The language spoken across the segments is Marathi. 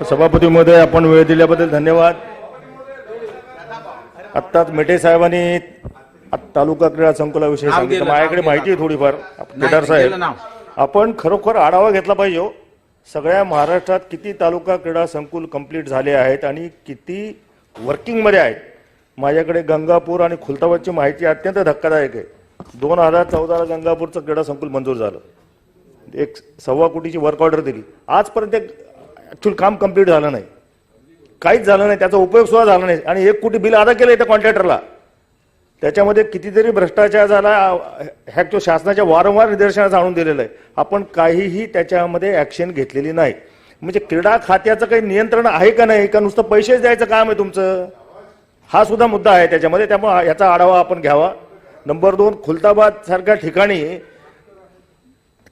सभापती महोदय, आपण वेळ दिल्याबद्दल धन्यवाद. आत्ताच मेटे साहेबांनी तालुका क्रीडा संकुलाविषयी सांगितलं. माझ्याकडे माहिती आहे थोडीफार. केदार साहेब, आपण खरोखर आढावा घेतला पाहिजे हो. सगळ्या महाराष्ट्रात किती तालुका क्रीडा संकुल कंप्लीट झाले आहेत आणि किती वर्किंग मध्ये आहेत. माझ्याकडे गंगापूर आणि खुलताबादची माहिती अत्यंत धक्कादायक आहे. 2014ला गंगापूरचं क्रीडा संकुल मंजूर झालं. 1.25 कोटीची वर्क ऑर्डर दिली. आजपर्यंत ऍक्च्युअल काम कंप्लीट झालं नाही, काहीच झालं नाही, त्याचा उपयोग सुद्धा झाला नाही. आणि 1 कोटी बिल अदा केलं त्या कॉन्ट्रॅक्टरला. त्याच्यामध्ये कितीतरी भ्रष्टाचार झाला. ह्या शासनाच्या वारंवार निदर्शनास आणून दिलेलं आहे. आपण काहीही त्याच्यामध्ये ऍक्शन घेतलेली नाही. म्हणजे क्रीडा खात्याचं काही नियंत्रण आहे का नाही, का नुसतं पैसेच द्यायचं काम आहे तुमचं, हा सुद्धा मुद्दा आहे त्याच्यामध्ये. त्यामुळे याचा आढावा आपण घ्यावा. नंबर 2, खुलताबाद सारख्या ठिकाणी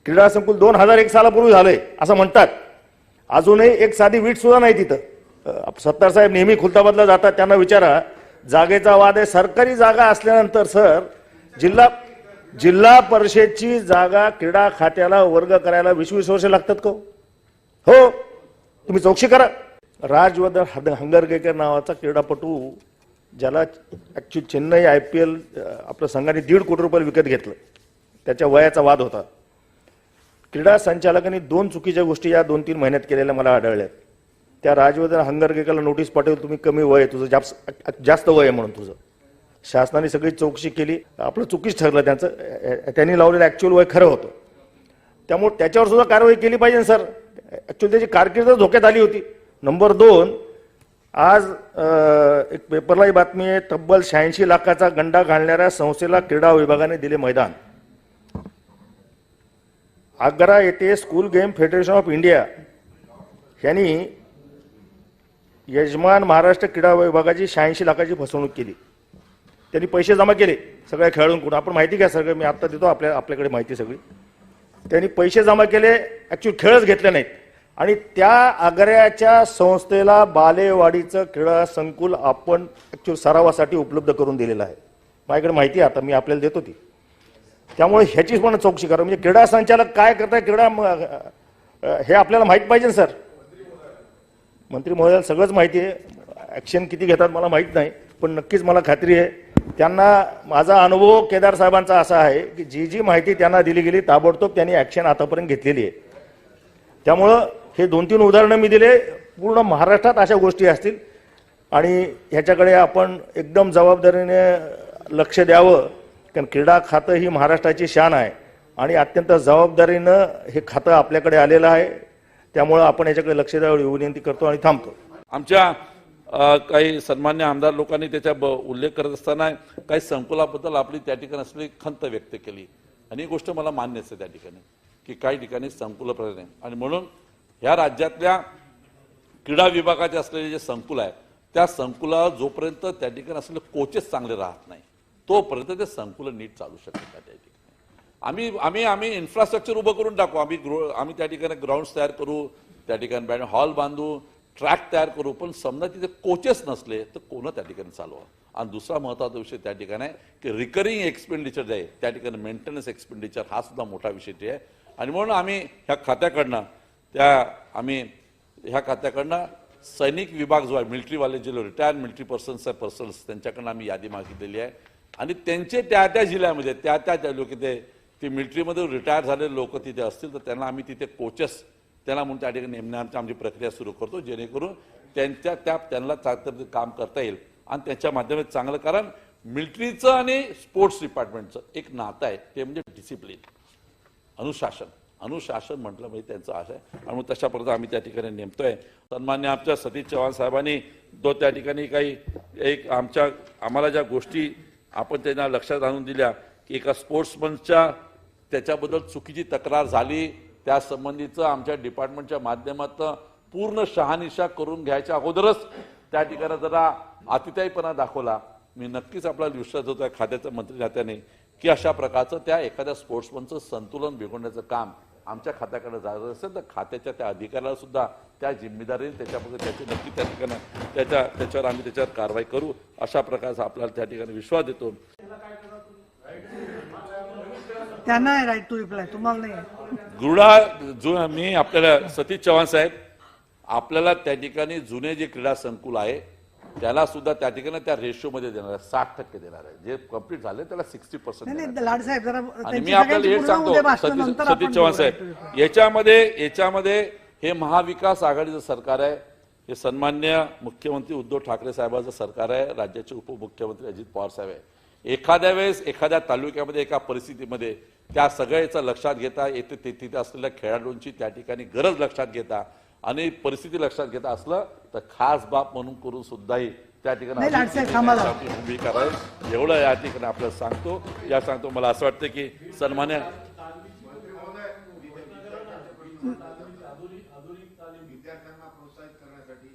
क्रीडा संकुल 2001 सालापूर्वी झालंय असं म्हणतात. अजूनही एक साधी वीट सुद्धा नाही तिथं. सत्तार साहेब नेहमी खुलताबादला जातात, त्यांना विचारा. जागेचा वाद आहे. सरकारी जागा असल्यानंतर सर जिल्हा परिषदची जागा क्रीडा खात्याला वर्ग करायला 20-20 वर्ष लागतात का हो? तुम्ही चौकशी करा. राजवर्धन हंगरगेकर नावाचा क्रीडापटू, ज्याला ऍक्च्युअली चेन्नई IPL आपल्या संघाने 1.5 कोटी रुपये विकत घेतलं, त्याच्या वयाचा वाद होता. क्रीडा संचालकांनी 2 चुकीच्या गोष्टी या 2-3 महिन्यात केलेल्या मला आढळल्यात. त्या राजवर्धन हंगरगेकरला नोटीस पाठवली, तुम्ही कमी वय आहे तुझं, जास्त वय आहे म्हणून तुझं. शासनाने सगळी चौकशी केली, आपलं चुकीच ठरलं त्यांचं. त्यांनी लावलेलं ऍक्च्युअल वय खरं होतं. त्यामुळे त्याच्यावर सुद्धा कारवाई केली पाहिजे सर. ऍक्च्युअली त्याची कारकीर्द धोक्यात आली होती. नंबर 2, आज एक पेपरलाही बातमी आहे, तब्बल 86 लाखाचा गंडा घालणाऱ्या संस्थेला क्रीडा विभागाने दिले मैदान. आग्रा येथे school game federation of India यांनी यजमान महाराष्ट्र क्रीडा विभागाची 86 लाखाची फसवणूक केली. त्यांनी पैसे जमा केले सगळ्या खेळाडूंकडून. आपण माहिती घ्या सगळं, मी आता देतो आपल्याकडे माहिती सगळी. त्यांनी पैसे जमा केले, ऍक्च्युअली खेळच घेतले नाहीत. आणि त्या आग्र्याच्या संस्थेला बालेवाडीचं क्रीडा संकुल आपण ऍक्च्युअली सरावासाठी उपलब्ध करून दिलेलं आहे. माझ्याकडे माहिती आहे, आता मी आपल्याला देतो ती. त्यामुळे ह्याचीच पण चौकशी करा. म्हणजे क्रीडा संचालक काय करताय क्रीडा हे आपल्याला माहित पाहिजे सर. मंत्री महोदयाला सगळंच माहिती आहे. ऍक्शन किती घेतात मला माहित नाही, पण नक्कीच मला खात्री आहे त्यांना. माझा अनुभव केदार साहेबांचा असा आहे की जी माहिती त्यांना दिली गेली ताबडतोब त्यांनी ऍक्शन आतापर्यंत घेतलेली आहे. त्यामुळं हे 2-3 उदाहरणं मी दिले. पूर्ण महाराष्ट्रात अशा गोष्टी असतील आणि ह्याच्याकडे आपण एकदम जबाबदारीने लक्ष द्यावं. कारण क्रीडा खातं ही महाराष्ट्राची शान आहे आणि अत्यंत जबाबदारीनं हे खातं आपल्याकडे आलेलं आहे. त्यामुळे आपण याच्याकडे लक्ष द्यावं विनंती करतो आणि थांबतो. आमच्या काही सन्मान्य आमदार लोकांनी त्याचा उल्लेख करत असताना काही संकुलाबद्दल आपली त्या ठिकाणी असलेली खंत व्यक्त केली आणि ही गोष्ट मला मान्यच आहे त्या ठिकाणी की काही ठिकाणी संकुल प्रधान. आणि म्हणून ह्या राज्यातल्या क्रीडा विभागाचे असलेले जे संकुल आहे त्या संकुलावर जोपर्यंत त्या ठिकाणी असलेले कोचेस चांगले राहत नाही तोपर्यंत ते संकुल नीट चालू शकत नाही. त्या ठिकाणी आम्ही इन्फ्रास्ट्रक्चर उभं करून टाकू. आम्ही त्या ठिकाणी ग्राउंड्स तयार करू, त्या ठिकाणी बॅड हॉल बांधू, ट्रॅक तयार करू, पण समजा तिथे कोचेस नसले तर कोण त्या ठिकाणी चालवा. आणि दुसरा महत्त्वाचा विषय त्या ठिकाणी आहे की रिकरिंग एक्सपेंडिचर जे आहे त्या ठिकाणी मेंटेनन्स एक्सपेंडिचर हा सुद्धा मोठा विषय आहे. आणि म्हणून आम्ही ह्या खात्याकडनं सैनिक विभाग जो आहे, मिलिटरीवाले जे रिटायर्ड मिलिटरी पर्सन्स त्यांच्याकडनं आम्ही यादी मागितलेली आहे. आणि त्यांचे त्या जिल्ह्यामध्ये त्या लोक ते मिलिटरीमध्ये रिटायर झालेले लोक तिथे असतील तर त्यांना आम्ही तिथे कोचेस त्यांना म्हणून त्या ठिकाणी नेमण्याची आमची प्रक्रिया सुरू करतो, जेणेकरून त्यांना चांगलं काम करता येईल. आणि त्याच्या माध्यमातून चांगलं, कारण मिलिटरीचं आणि स्पोर्ट्स डिपार्टमेंटचं एक नातं आहे, ते म्हणजे डिसिप्लिन, अनुशासन म्हटलं म्हणजे त्यांचं आशय. आणि मग तशा प्रकारे आम्ही त्या ठिकाणी नेमतोय. सन्मान्य आमच्या सतीश चव्हाण साहेबांनी त्या ठिकाणी आम्हाला ज्या गोष्टी आपण त्यांना लक्षात आणून दिल्या की एका स्पोर्ट्समनच्या त्याच्याबद्दल चुकीची तक्रार झाली, त्या संबंधीचं आमच्या डिपार्टमेंटच्या माध्यमातून पूर्ण शहानिशा करून घ्यायच्या अगोदरच त्या ठिकाणी जरा अतिताईपणा दाखवला. मी नक्कीच आपल्याला विश्वास होतो आहे खात्याच्या मंत्री नात्याने की अशा प्रकारचं त्या एखाद्या स्पोर्ट्समनचं संतुलन बिघडण्याचं काम आमच्या खात्याकडे जायचं असेल तर खात्याच्या त्या अधिकाऱ्याला सुद्धा त्या जिम्मेदारीने त्याच्याबद्दल त्याची नक्की त्या ठिकाणी त्याच्यावर आम्ही त्याच्यावर कारवाई करू, अशा प्रकारचा आपल्याला त्या ठिकाणी विश्वास देतो. त्यांना आहे राईट टू रिप्लाय, तुम्हाला नाही. मी आपल्याला सतीश चव्हाण साहेब आपल्याला त्या ठिकाणी जुने जे क्रीडा संकुल आहे त्याला सुद्धा त्या ठिकाणी त्या रेशोमध्ये देणार आहे, 60% देणार आहे. जे कंप्लीट झाले त्याला 60% नाही देणार नाही लाडसाहेब जरा आणि त्यांची मी आपल्याला सगळ्यांची हेच पूर्ण सांगतो उद्या भाषण सतीश नंतर सतीश आपण चव्हाण बोलूया. साहेब, याच्यामध्ये हे महाविकास आघाडीचं सरकार आहे, हे सन्मान्य मुख्यमंत्री उद्धव ठाकरे साहेबांचं सरकार आहे, राज्याचे उपमुख्यमंत्री अजित पवार साहेब आहे. एखाद्या वेळेस एखाद्या तालुक्यामध्ये एका परिस्थितीमध्ये त्या सगळ्याचं लक्षात घेता येते, तिथे असलेल्या खेळाडूंची त्या ठिकाणी गरज लक्षात घेता आणि परिस्थिती लक्षात घेता असलं तर खास बाब म्हणून करून सुद्धाही त्या ठिकाणी नाही, लाडसाहेब, थांबा जरा. भूमिका राहील एवढं या ठिकाणी आपल्याला सांगतो. मला असं वाटतं की सन्मान्य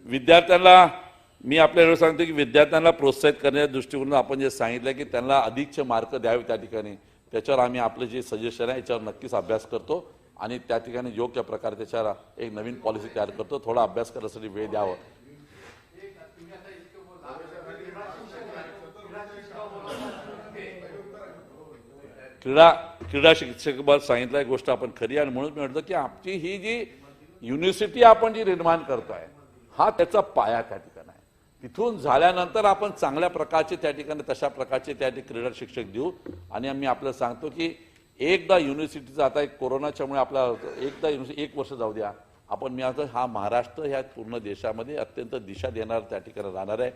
विद्यार्थ्यांना मी आपल्याला सांगतो की विद्यार्थ्यांना प्रोत्साहित करण्याच्या दृष्टिकोनातून आपण जे सांगितलं की त्यांना अधिकचे मार्क द्यावे त्या ठिकाणी, त्याच्यावर आम्ही आपलं जे सजेशन आहे याच्यावर नक्कीच अभ्यास करतो आणि त्या ठिकाणी योग्य प्रकारे त्याच्यावर एक नवीन पॉलिसी तयार करतो. थोडा अभ्यास करण्यासाठी वेळ द्यावा. क्रीडा शिक्षक सांगितलं गोष्ट आपण खरी आणि म्हणून मी म्हटलं की आमची ही जी युनिव्हर्सिटी आपण जी निर्माण करतोय हा त्याचा पाया त्या ठिकाणी आहे. तिथून झाल्यानंतर आपण चांगल्या प्रकारचे त्या ठिकाणी तशा प्रकारचे त्या क्रीडा शिक्षक देऊ आणि आम्ही आपल्याला सांगतो की एकदा युनिव्हर्सिटीचा आता एक कोरोनाच्यामुळे आपला एकदा युनिव्हर्सिटी 1 वर्ष जाऊ द्या आपण मी आता हा महाराष्ट्र ह्या पूर्ण देशामध्ये अत्यंत दिशा देणार त्या ठिकाणी राहणार आहे.